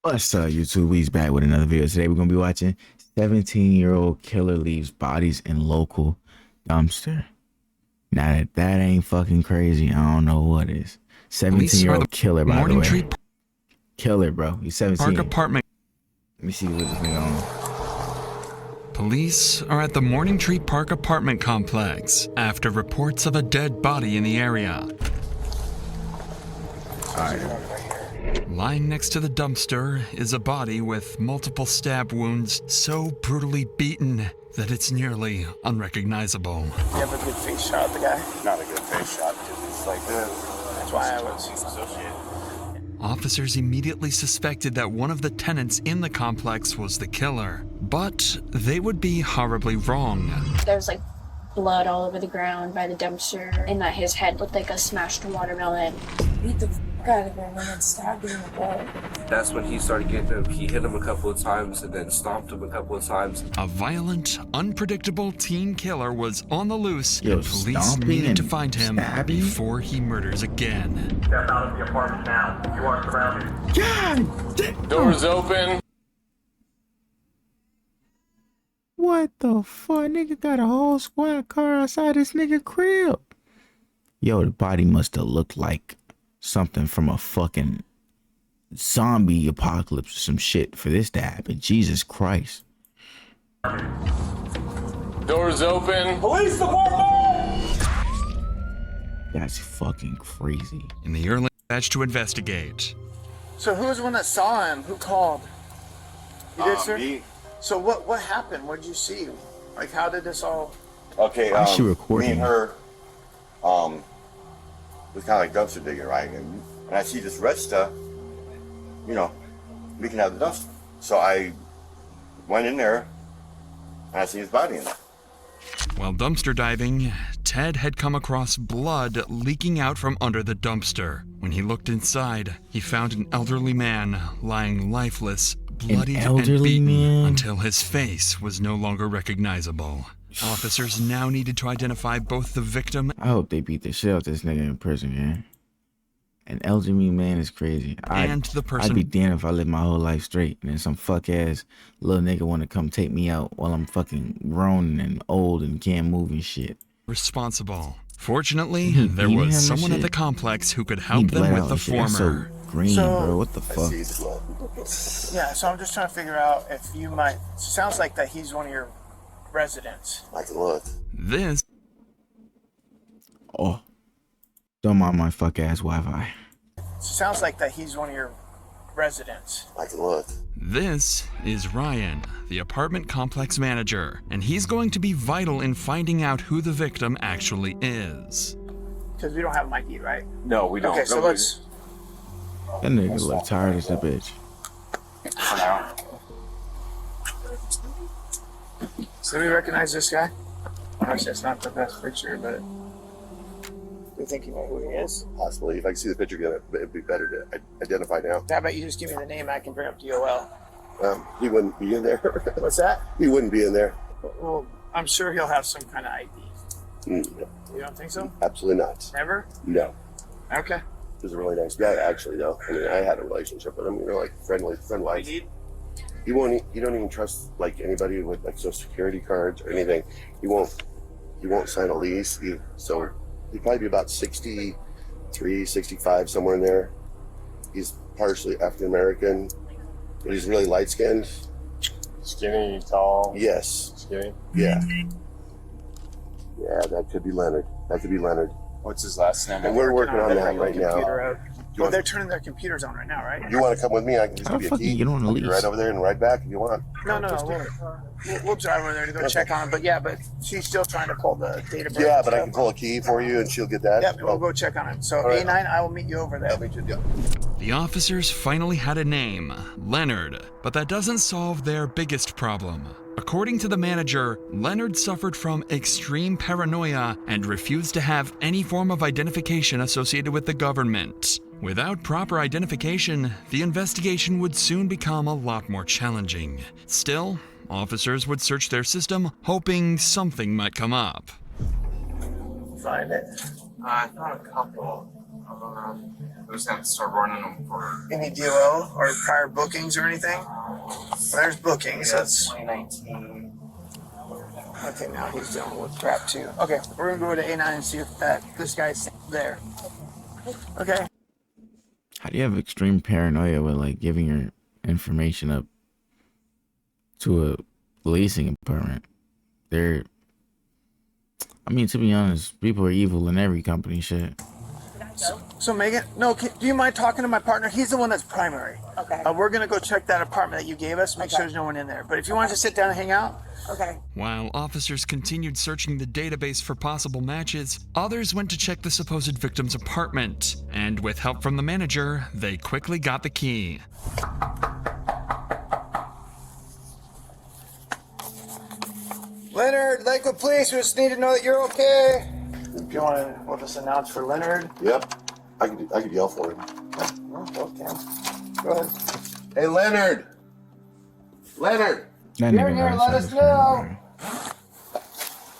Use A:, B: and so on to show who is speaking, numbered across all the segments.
A: What's up, YouTube? We's back with another video. Today we're gonna be watching 17-year-old killer leaves bodies in local dumpster. Now that ain't fucking crazy, I don't know what is. 17-year-old killer, by the way. Killer, bro. He's 17.
B: Park apartment.
A: Let me see what this nigga on.
B: Police are at the Morning Tree Park apartment complex after reports of a dead body in the area.
A: Alright.
B: Lying next to the dumpster is a body with multiple stab wounds so brutally beaten that it's nearly unrecognizable.
C: You have a good face shot of the guy?
D: Not a good face shot because it's like this.
C: That's why I was
D: associated.
B: Officers immediately suspected that one of the tenants in the complex was the killer, but they would be horribly wrong.
E: There was like blood all over the ground by the dumpster, and that his head looked like a smashed watermelon.
F: Beat the fuck out of him and then stabbed him in the butt.
G: That's when he started getting him. He hit him a couple of times and then stomped him a couple of times.
B: A violent, unpredictable teen killer was on the loose,
A: Yo,
B: and police needed to find him
A: stabbing?
B: before he murders again.
H: Step out of the apartment now. You are surrounded.
A: God damn.
D: Doors open.
A: What the fuck? Nigga got a whole squad car outside this nigga crib. Yo, the body must have looked like something from a fucking zombie apocalypse or some shit for this to happen. Jesus Christ.
D: Doors open.
H: Police department!
A: That's fucking crazy.
B: In the early batch to investigate.
C: So who was the one that saw him? Who called? You did, sir?
D: Me.
C: So what happened? What did you see? Like, how did this all...
D: Okay,
A: Why is she recording?
D: me and her, was kind of like dumpster digging, right? And I see this red stuff, you know, leaking out of the dumpster. So I went in there, and I see his body in there.
B: While dumpster diving, Ted had come across blood leaking out from under the dumpster. When he looked inside, he found an elderly man lying lifeless, bloodied and beaten until his face was no longer recognizable. Officers now needed to identify both the victim.
A: I hope they beat the shit out this nigga in prison, man. An elderly man is crazy.
B: And the person.
A: I'd be damned if I live my whole life straight and then some fuck ass little nigga want to come take me out while I'm fucking grown and old and can't move and shit.
B: Responsible. Fortunately, there was someone at the complex who could help them with the former.
A: So green, bro. What the
D: I
A: fuck?
D: see his blood.
C: Yeah, so I'm just trying to figure out if you might... Sounds like that he's one of your residents.
D: I can look.
B: This
A: Oh, don't mind my fuck ass Wi-Fi.
C: Sounds like that he's one of your residents.
D: I can look.
B: This is Ryan, the apartment complex manager, and he's going to be vital in finding out who the victim actually is.
C: Because we don't have an ID, right?
G: No, we don't.
C: Okay, so let's...
A: That nigga look tired as a bitch.
G: For now.
C: So we recognize this guy? Obviously, it's not the best picture, but... We think you know who he is?
D: Possibly. If I can see the picture, it'd be better to identify now.
C: How about you just give me the name, I can bring up DOL.
D: He wouldn't be in there.
C: What's that?
D: He wouldn't be in there.
C: Well, I'm sure he'll have some kind of ID.
D: No,
C: You don't think so?
D: absolutely not.
C: Never?
D: No.
C: Okay.
D: He's a really nice guy, actually, though. I mean, I had a relationship with him, you know, like friend-wise. He don't even trust like anybody with like social security cards or anything. He won't sign a lease. So he'd probably be about 63, 65, somewhere in there. He's partially African American, but he's really light skinned.
I: Skinny, tall.
D: Yes.
I: Skinny.
D: Yeah. Yeah, that could be Leonard.
I: What's his last name?
D: And we're working on that right now.
C: Well, they're turning their computers on right now, right?
D: You want to come with me? I can just
A: How
D: give
A: the
D: you a
A: fuck
D: key.
A: you get on the
D: I'll be
A: lease?
D: right over there and ride back if you want.
C: No, we'll drive over there to go check on him. But yeah, but she's still trying to pull the database.
D: Yeah, but I can pull a key for you and she'll get that.
C: Yep, we'll go check on him. So
D: All right.
C: A9, I will meet you over there.
D: I'll meet you. Yeah.
B: The officers finally had a name, Leonard, but that doesn't solve their biggest problem. According to the manager, Leonard suffered from extreme paranoia and refused to have any form of identification associated with the government. Without proper identification, the investigation would soon become a lot more challenging. Still, officers would search their system, hoping something might come up.
C: Find it.
G: I found a couple.
I: We just have to start running them for
C: Any DOL or prior bookings or anything? There's bookings. That's
I: 2019.
C: okay. Now he's dealing with crap too. Okay, we're gonna go to A9 and see if this guy's there. Okay.
A: How do you have extreme paranoia with like giving your information up to a leasing apartment? I mean, to be honest, people are evil in every company. Shit.
C: So Megan, no, do you mind talking to my partner? He's the one that's primary.
F: Okay.
C: We're gonna go check that apartment that you gave us, make sure there's no one in there. But if you want to sit down and hang out,
F: Okay.
B: While officers continued searching the database for possible matches, others went to check the supposed victim's apartment. And with help from the manager, they quickly got the key.
C: Leonard, Lakewood Police, we just need to know that you're okay. If you want to, we'll just announce for Leonard.
D: Yep. I could yell for him.
C: Okay. Go ahead.
D: Hey, Leonard. Leonard.
A: That
C: You're
A: nigga
C: here,
A: knows
C: let
A: how
C: us
A: to feel,
C: know.
A: bro.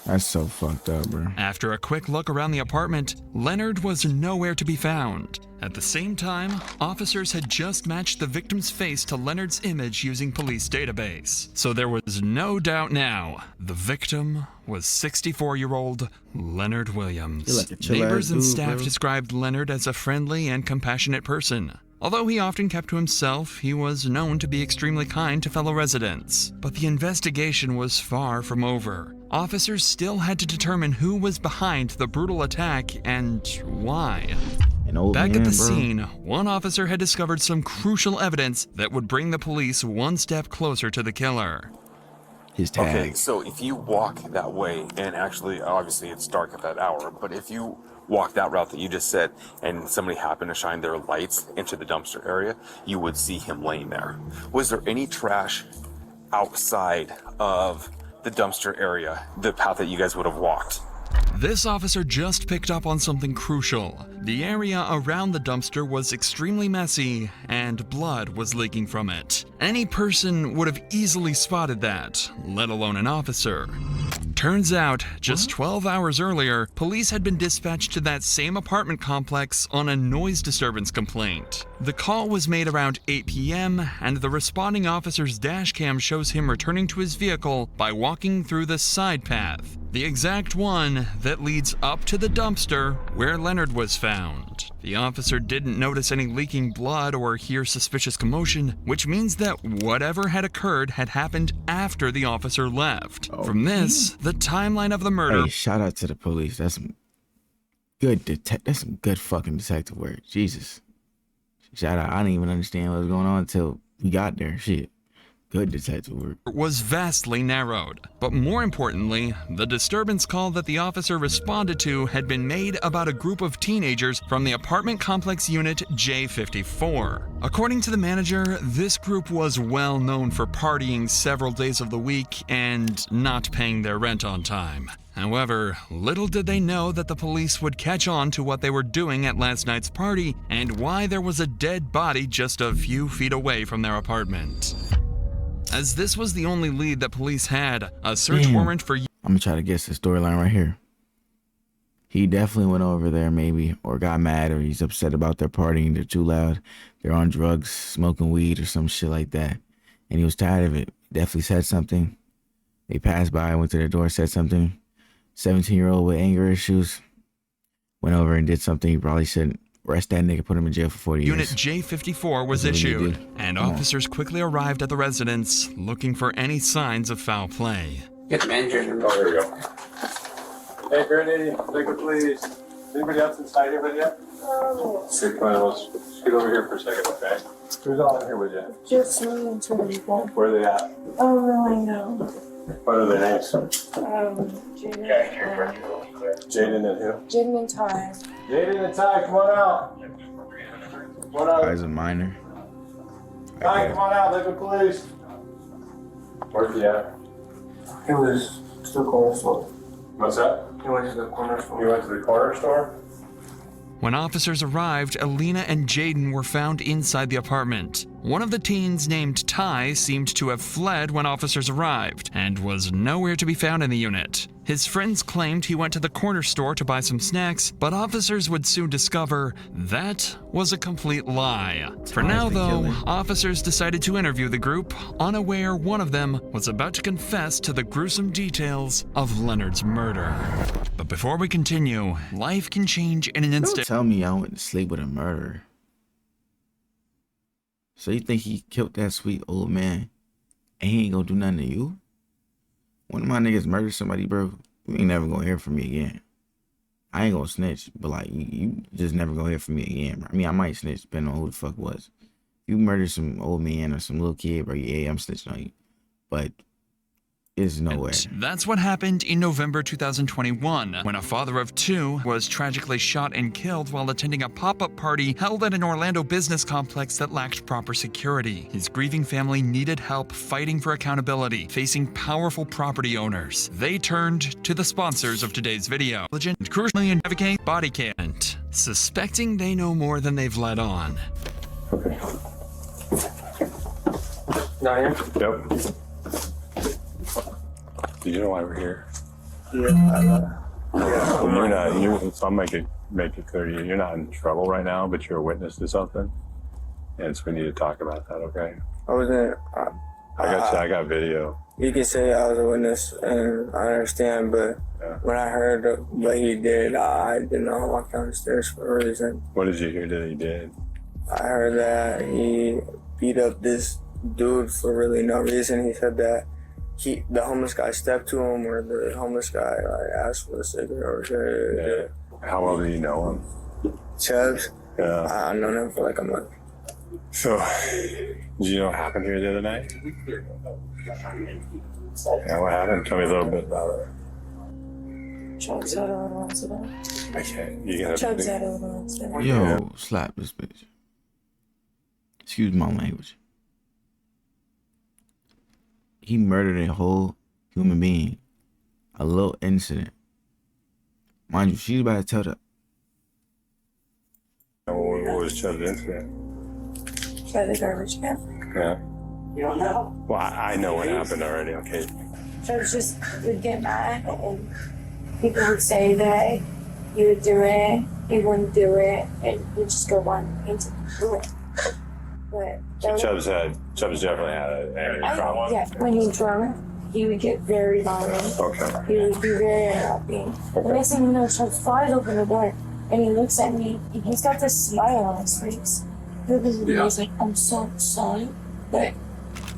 A: That's so fucked up, bro.
B: After a quick look around the apartment, Leonard was nowhere to be found. At the same time, officers had just matched the victim's face to Leonard's image using police database. So there was no doubt now, the victim was 64-year-old Leonard Williams.
A: You're like a chill-ass
B: Neighbors and
A: dude,
B: staff
A: bro.
B: described Leonard as a friendly and compassionate person. Although he often kept to himself, he was known to be extremely kind to fellow residents. But the investigation was far from over. Officers still had to determine who was behind the brutal attack and why.
A: An old
B: Back
A: man,
B: at the
A: bro.
B: scene, one officer had discovered some crucial evidence that would bring the police one step closer to the killer.
A: His tag.
J: Okay, so if you walk that way, and actually, obviously it's dark at that hour, but if you walk that route that you just said, and somebody happened to shine their lights into the dumpster area, you would see him laying there. Was there any trash outside of the dumpster area, the path that you guys would have walked?
B: This officer just picked up on something crucial. The area around the dumpster was extremely messy, and blood was leaking from it. Any person would have easily spotted that, let alone an officer. Turns out, just 12 hours earlier, police had been dispatched to that same apartment complex on a noise disturbance complaint. The call was made around 8 p.m., and the responding officer's dashcam shows him returning to his vehicle by walking through the side path, the exact one that leads up to the dumpster where Leonard was found. The officer didn't notice any leaking blood or hear suspicious commotion, which means that whatever had occurred had happened after the officer left. From this, the timeline of the murder...
A: Hey, shout out to the police. That's some good that's some good fucking detective work. Jesus. Shout out. I didn't even understand what was going on until we got there. Shit. Good detective work.
B: was vastly narrowed. But more importantly, the disturbance call that the officer responded to had been made about a group of teenagers from the apartment complex unit J54. According to the manager, this group was well known for partying several days of the week and not paying their rent on time. However, little did they know that the police would catch on to what they were doing at last night's party and why there was a dead body just a few feet away from their apartment. As this was the only lead that police had, a search warrant for...
A: I'm gonna try to guess the storyline right here. He definitely went over there maybe, or got mad, or he's upset about their partying, they're too loud, they're on drugs, smoking weed or some shit like that. And he was tired of it. Definitely said something. They passed by, went to their door, said something. 17-year-old with anger issues went over and did something he probably shouldn't. Arrest that nigga, put him in jail for 40
B: Unit
A: years.
B: J54 was
A: That's what he
B: issued,
A: did.
B: and
A: Come on.
B: officers quickly arrived at the residence looking for any signs of foul play.
C: Get the manager.
I: Oh, there we go. Hey, Brittany, Lakewood Police. Anybody else inside here with you? Good, fine. Let's scoot over here for a second, okay? Who's all in here with you?
F: Just me and two people.
I: Where are they at?
F: Oh, really? No.
I: What are their names?
F: Jaden.
I: Jaden and who?
F: Jaden and Ty.
I: Jaden and Ty, come on out. Come on
A: As
I: out.
A: a minor.
I: Ty, come on out, Lakewood Police. Where's he at?
C: It was to the corner store.
I: What's that?
C: He went to the corner store.
I: You went to the corner store?
B: When officers arrived, Alina and Jaden were found inside the apartment. One of the teens, named Ty, seemed to have fled when officers arrived and was nowhere to be found in the unit. His friends claimed he went to the corner store to buy some snacks, but officers would soon discover that was a complete lie. For now, though, officers decided to interview the group, unaware one of them was about to confess to the gruesome details of Leonard's murder. But before we continue, life can change in an
A: Don't
B: instant.
A: tell me y'all went to sleep with a murderer. So you think he killed that sweet old man and he ain't gonna do nothing to you? One of my niggas murdered somebody, bro, you ain't never gonna hear from me again. I ain't gonna snitch, but like you just never gonna hear from me again, bro. I mean, I might snitch depending on who the fuck it was. If you murder some old man or some little kid, bro, yeah, I'm snitching on you. But it's nowhere.
B: That's what happened in November 2021, when a father of two was tragically shot and killed while attending a pop-up party held at an Orlando business complex that lacked proper security. His grieving family needed help fighting for accountability, facing powerful property owners. They turned to the sponsors of today's video, Legend, crucially navigate Bodycam, suspecting they know more than they've let on.
I: Okay. Not here? Yep. Do you know why we're here?
C: Yeah.
I: Well, you're not. So I'll make it clear to you. You're not in trouble right now, but you're a witness to something, and so we need to talk about that. Okay?
C: I wasn't.
I: I got video.
C: You can say I was a witness, and I understand, but when I heard what he did, I did not walk down the stairs for a reason.
I: What did you hear that he did?
C: I heard that he beat up this dude for really no reason. He said that the homeless guy stepped to him, or the homeless guy asked for a cigarette or
I: How well do you know him?
C: Chubbs.
I: Yeah.
C: I've known him for like a month.
I: So, do you know what happened here the other night? Yeah, what happened? Tell me a little bit about it.
F: Chubbs had a little incident.
I: I can't. You gotta.
F: Chubbs had a little incident.
A: Yo, slap this bitch. Excuse my language. He murdered a whole human being. A little incident. Mind you, she's about to tell the...
I: What was Chubb's incident?
F: By the garbage can.
I: Yeah.
F: You don't know?
I: Well, I know what happened already. Okay.
F: Chubbs just would get mad, and people would say that he would do it, he wouldn't do it, and he'd just go on into do it. But
I: So Chubbs definitely had an anger problem.
F: yeah, when he drunk, he would get very violent.
I: Okay.
F: He would be very unhappy. The next thing you know, Chubbs flies open the door, and he looks at me, and he's got this smile on his face. He's like, I'm so sorry, but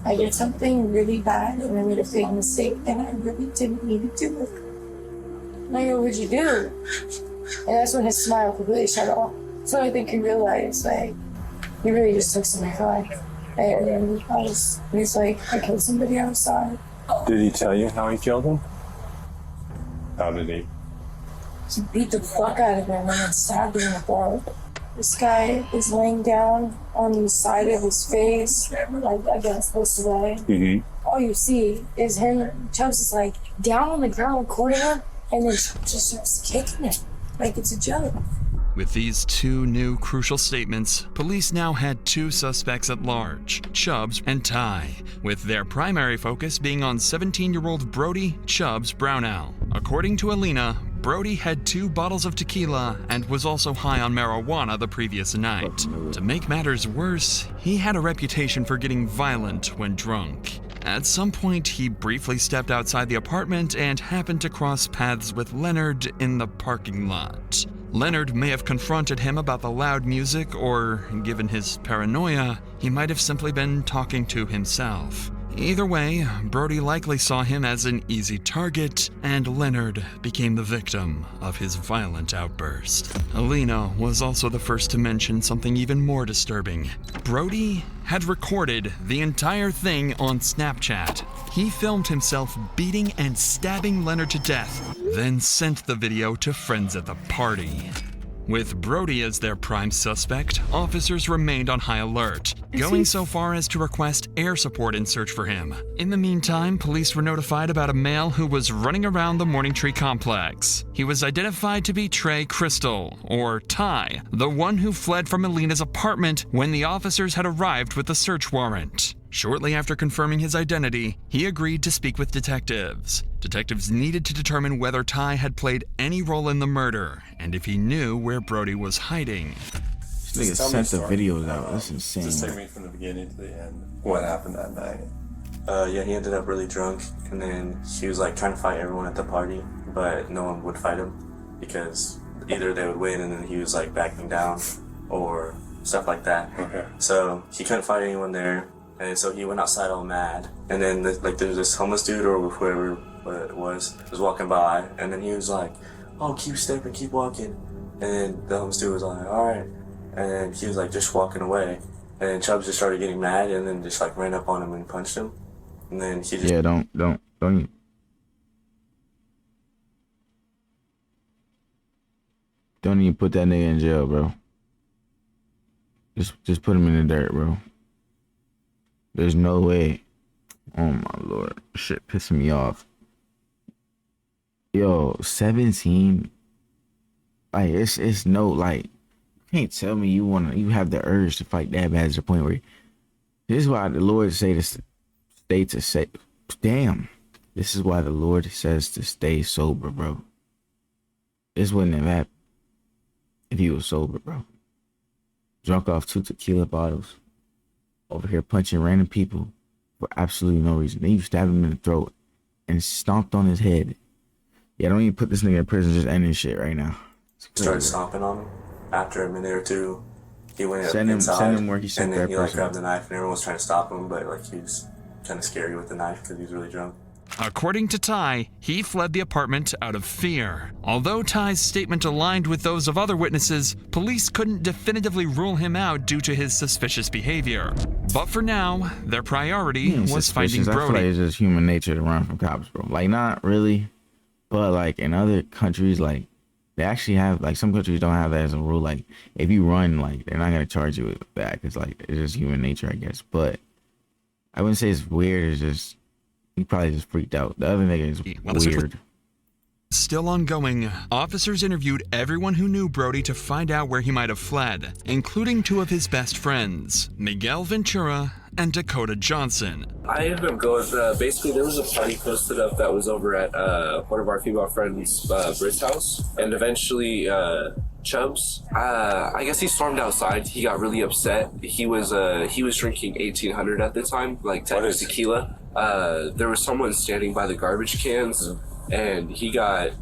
F: I did something really bad, and I made a big mistake, and I really didn't need to do it. And I go, what'd you do? And that's when his smile completely shut off. So I think he realized, like, he really just took something back. And he's like, I killed somebody outside.
I: Did he tell you how he killed him? How did he?
F: He beat the fuck out of him and then stabbed him in the throat. This guy is laying down on the side of his face, like against this way.
I: Mm-hmm.
F: All you see is him, Chubbs is like down on the ground recording him, and then just starts kicking him like it's a joke.
B: With these two new crucial statements, police now had two suspects at large, Chubbs and Ty, with their primary focus being on 17-year-old Brody Chubbs Brownell. According to Alina, Brody had 2 bottles of tequila and was also high on marijuana the previous night. To make matters worse, he had a reputation for getting violent when drunk. At some point, he briefly stepped outside the apartment and happened to cross paths with Leonard in the parking lot. Leonard may have confronted him about the loud music, or, given his paranoia, he might have simply been talking to himself. Either way, Brody likely saw him as an easy target, and Leonard became the victim of his violent outburst. Alina was also the first to mention something even more disturbing. Brody had recorded the entire thing on Snapchat. He filmed himself beating and stabbing Leonard to death, then sent the video to friends at the party. With Brody as their prime suspect, officers remained on high alert, going so far as to request air support and search for him. In the meantime, police were notified about a male who was running around the Morning Tree complex. He was identified to be Trey Crystal, or Ty, the one who fled from Alina's apartment when the officers had arrived with the search warrant. Shortly after confirming his identity, he agreed to speak with detectives. Detectives needed to determine whether Ty had played any role in the murder, and if he knew where Brody was hiding.
A: This nigga sent the videos out. That's insane.
I: Just take me from the beginning to the end. What happened that night?
K: Yeah, he ended up really drunk, and then he was like trying to fight everyone at the party, but no one would fight him because either they would win and then he was like backing down or stuff like that.
I: Okay.
K: So he couldn't fight anyone there, and so he went outside all mad. And then like there was this homeless dude or whoever it was walking by, and then he was like, "Oh, keep stepping, keep walking." And then the homeless dude was like, "All right," and then he was like just walking away, and then Chubbs just started getting mad and then just like ran up on him and punched him. And then he just...
A: Yeah, don't even put that nigga in jail, bro. Just put him in the dirt, bro. There's no way. Oh my lord, shit pissing me off. Yo, 17. Like it's no like. You can't tell me you have the urge to fight that bad to the point where. This is why the Lord say this. This is why the Lord says to stay sober, bro. This wouldn't have happened if he was sober, bro. Drunk off 2 tequila bottles, over here punching random people for absolutely no reason. Then you stab him in the throat and stomped on his head. Yeah, don't even put this nigga in prison. Just end this shit right now.
K: Started stomping on him. After a minute or two, he went
A: send
K: inside,
A: him where he sent
K: and then
A: that
K: he like
A: person.
K: grabbed the knife, and everyone was trying to stop him, but like he was kind of scary with the knife because he was really drunk.
B: According to Ty, he fled the apartment out of fear. Although Ty's statement aligned with those of other witnesses, police couldn't definitively rule him out due to his suspicious behavior. But for now, their priority was finding
A: I feel like
B: Brody.
A: it's just human nature to run from cops, bro. Like, not really, but like in other countries, like they actually have, like some countries don't have that as a rule. Like if you run, like they're not gonna charge you with that because like it's just human nature, I guess. But I wouldn't say it's weird. It's just he probably just freaked out. The other nigga is weird.
B: Still ongoing, officers interviewed everyone who knew Brody to find out where he might have fled, including 2 of his best friends, Miguel Ventura and Dakota Johnson.
G: I ended up going, basically there was a party posted up that was over at one of our female friends' Britt's house, and eventually Chubbs, I guess he stormed outside. He got really upset. He was drinking 1800 at the time, like tequila. There was someone standing by the garbage cans, and he got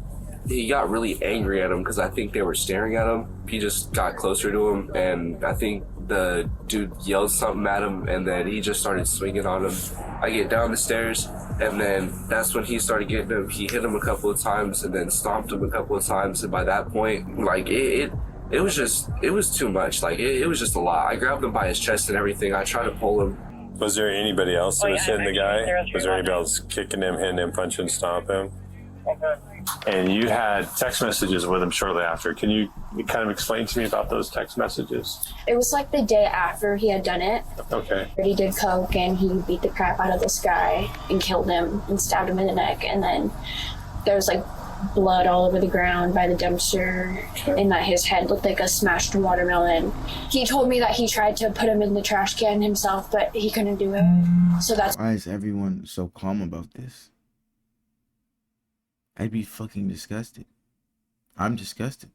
G: really angry at him because I think they were staring at him. He just got closer to him, and I think the dude yelled something at him, and then he just started swinging on him. I get down the stairs, and then that's when he started getting him. He hit him a couple of times and then stomped him a couple of times, and by that point, like it was too much. Like it was just a lot. I grabbed him by his chest and everything. I tried to pull him.
I: Was there anybody else that was hitting the guy? Was there anybody else kicking him, hitting him, punching, stomping him? And you had text messages with him shortly after. Can you kind of explain to me about those text messages?
E: It was like the day after he had done it.
I: Okay.
E: He did coke and he beat the crap out of this guy and killed him and stabbed him in the neck. And then there was like blood all over the ground by the dumpster, and that his head looked like a smashed watermelon. He told me that he tried to put him in the trash can himself, but he couldn't do it. So that's
A: why is everyone so calm about this? I'd be fucking disgusted. I'm disgusted.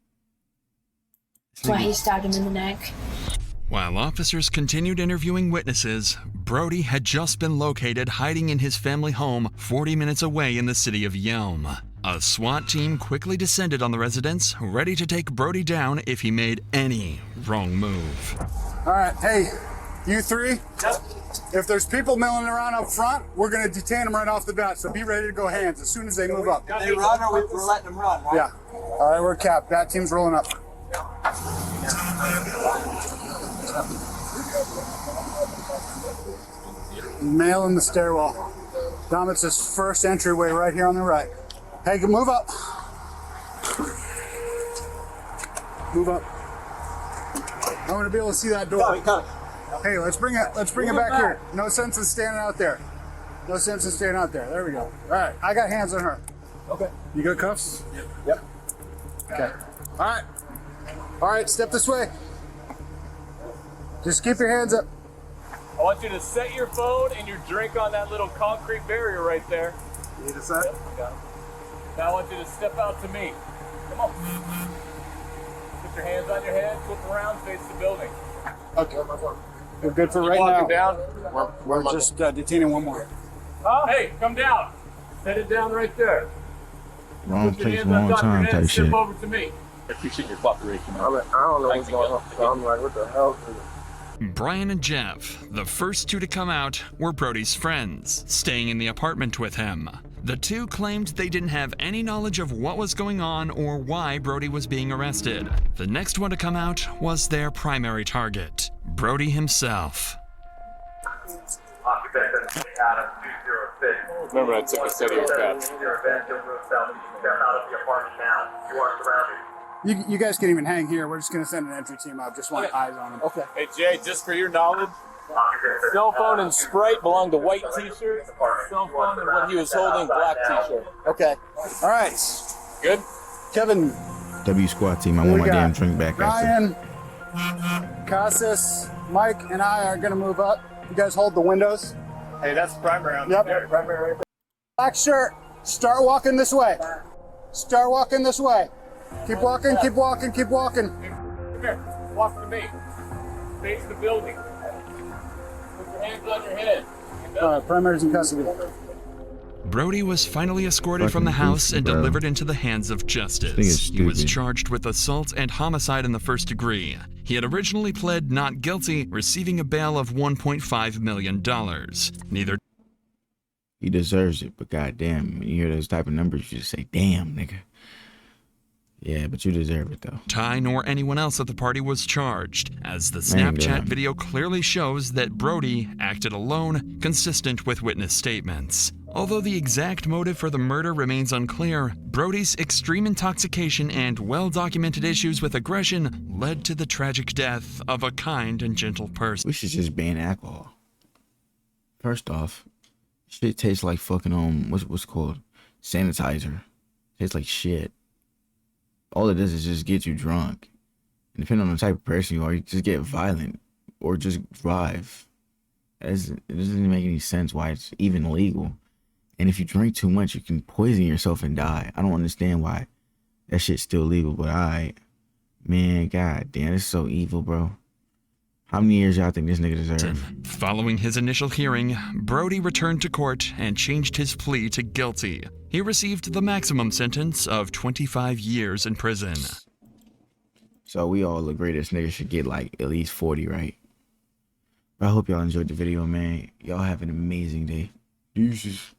E: why he stabbed him in the neck.
B: While officers continued interviewing witnesses, Brody had just been located hiding in his family home 40 minutes away in the city of Yelm. A SWAT team quickly descended on the residence, ready to take Brody down if he made any wrong move.
L: All right, hey, you 3? Yep. If there's people milling around up front, we're going to detain them right off the bat, so be ready to go hands as soon as they move up.
M: They run or we're letting them run, right?
L: Yeah. All right, we're capped. Bat team's rolling up. Male in the stairwell. Dom, it's this first entryway right here on the right. Hey, move up. Move up. I want to be able to see that door. Hey, let's bring it back here. No sense in standing out there. No sense in standing out there. There we go. All right, I got hands on her. Okay. You got cuffs? Yep. Okay. All right. All right, step this way. Just keep your hands up.
N: I want you to set your phone and your drink on that little concrete barrier right there.
L: You need a set?
N: Yep, got it. Now I want you to step out to me. Come on. Put your hands on your head, flip around, face the building.
L: Okay. We're good for
N: Keep
L: right
N: walking
L: now.
N: down.
L: We're just detaining one more.
N: Hey, come down. Set it down right there.
A: Wrong
N: Put your
A: place,
N: hands on
A: wrong
N: top of your
A: time
N: head
A: type
N: and
A: shit.
N: step over to me. I appreciate your cooperation.
C: I don't know what's going on. I'm like, what the hell?
B: Brian and Jeff, the first two to come out, were Brody's friends, staying in the apartment with him. The two claimed they didn't have any knowledge of what was going on or why Brody was being arrested. The next one to come out was their primary target, Brody himself.
N: Remember, I took a study of that.
L: You guys can even hang here. We're just going to send an entry team out. Just want eyes on them.
N: Okay. Hey, Jay, just for your knowledge, cell phone and Sprite belong to white t-shirt. Cell phone and what he was holding, black t-shirt.
L: Okay. All right.
N: Good?
L: Kevin.
A: W squad team. I want my damn drink back.
L: Ryan, Cassis, Mike, and I are going to move up. You guys hold the windows.
N: Hey, that's primary on
L: Yep.
N: there. Primary right there.
L: Black shirt. Start walking this way. Start walking this way. Keep walking, keep walking, keep walking.
N: Come here. Walk to me. Face the building. Put your hands on your head.
L: Primary's in custody.
B: Brody was finally escorted from the house and delivered into the hands of justice. He was charged with assault and homicide in the first degree. He had originally pled not guilty, receiving a bail of $1.5 million. Neither
A: he deserves it, but goddamn, when you hear those type of numbers, you just say, "Damn, nigga." Yeah, but you deserve it though.
B: Ty nor anyone else at the party was charged, as the
A: Man,
B: Snapchat
A: God.
B: video clearly shows that Brody acted alone, consistent with witness statements. Although the exact motive for the murder remains unclear, Brody's extreme intoxication and well-documented issues with aggression led to the tragic death of a kind and gentle person.
A: We should just ban alcohol. First off, shit tastes like fucking what's it called? Sanitizer. Tastes like shit. All it does is just get you drunk. And depending on the type of person you are, you just get violent or just drive. It doesn't make any sense why it's even legal. And if you drink too much, you can poison yourself and die. I don't understand why that shit's still legal, but man, god damn, it's so evil, bro. How many years y'all think this nigga deserves?
B: Following his initial hearing, Brody returned to court and changed his plea to guilty. He received the maximum sentence of 25 years in prison.
A: So we all agree this nigga should get like at least 40, right? But I hope y'all enjoyed the video, man. Y'all have an amazing day. Deuces.